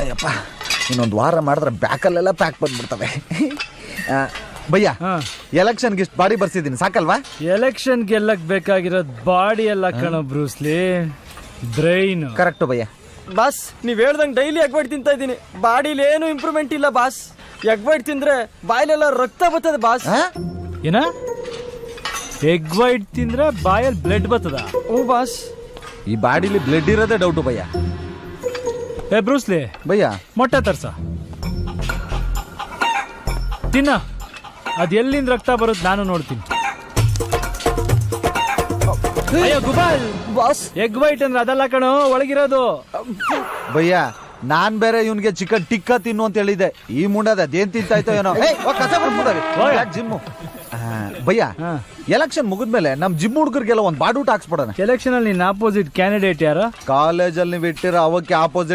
ಅಯ್ಯಪ್ಪ ಇನ್ನೊಂದು ವಾರ ಮಾಡಿದ್ರೆ ಬ್ಯಾಕಲ್ಲೆಲ್ಲ ಪ್ಯಾಕ್ ಬಂದ್ಬಿಡ್ತವೆ. ಭಯ್ಯ ಎಲೆಕ್ಷನ್ಗೆ ಇಷ್ಟು ಬಾಡಿ ಬರ್ಸಿದ್ದೀನಿ ಸಾಕಲ್ವಾ? ಎಲೆಕ್ಷನ್ ಗೆಲ್ಲಕ್ ಬೇಕಾಗಿರೋದು ಬಾಡಿ ಎಲ್ಲ ಕಣೋ Bruce Lee, brain. Correct bhaiya. Boss ನೀವ್ ಹೇಳ್ದಂಗೆ ಡೈಲಿ ಎಗ್ ವೈಟ್ ತಿಂತಾ ಇದ್ದೀನಿ, ಬಾಡಿಲಿ ಏನು ಇಂಪ್ರೂವ್ಮೆಂಟ್ ಇಲ್ಲ ಬಾಸ್. ಎಗ್ ವೈಟ್ ತಿಂದ್ರೆ ಬಾಯಿಲೆಲ್ಲ ರಕ್ತ ಬರ್ತದೆ ಬಾಸ್. ಏನ ಎಗ್ ವೈಟ್ ತಿಂದ್ರೆ ಬಾಯಲ್ಲಿ ಬ್ಲಡ್ ಬರ್ತದ? ಹ್ಞೂ ಬಾಸ್. ಈ ಬಾಡಿಲಿ ಬ್ಲಡ್ ಇರೋದೇ ಡೌಟು ಭಯ್ಯ. ಏ ಬ್ರೂಸ್ಲಿ ಭಯ್ಯ ಮೊಟ್ಟೆ ತರ್ಸ ತಿನ್ನ, ಅದ್ ಎಲ್ಲಿಂದ ರಕ್ತ ಬರುತ್ತೆ ನಾನು ನೋಡ್ತೀನಿ. ಅಯ್ಯೋ ಗುಬಾಲ್ ಬಾಸ್ ಎಗ್ ವೈಟ್ ಅಂದ್ರೆ ಅದಲ್ಲ ಕಣೋ, ಒಳಗಿರೋದು. ಭಯ್ಯ ನಾನ್ ಬೇರೆ ಇವನ್ಗೆ ಚಿಕನ್ ಟಿಕ್ಕ ತಿನ್ನು ಅಂತ ಹೇಳಿದ್ದೆ. ಈ ಮುಂಡದ ಅದೇನ್ ತಿಂತಾಯ್ತೋ ಏನೋ. ಜಿಮ್ಮು ಭಯ್ಯ ಎಲೆಕ್ಷನ್ ಮುಗಿದ್ಮೇಲೆ ನಮ್ ಜಿಮ್ ಹುಡುಗರಿಗೆಲ್ಲ ಒಂದ್ ಬಾಡೂಟ ಹಾಕ್ಸ್ಬಿಡೋಣ. ಎಲೆಕ್ಷನ್ ಅಲ್ಲಿ ನಿನ್ನ ಆಪೋಸಿಟ್ ಕ್ಯಾಂಡಿಡೇಟ್ ಯಾರು? ಕಾಲೇಜಲ್ಲಿ ನೀವು ಇಟ್ಟಿರೋ ಅವಕ್ಕೆ ಆಪೋಸಿಟ್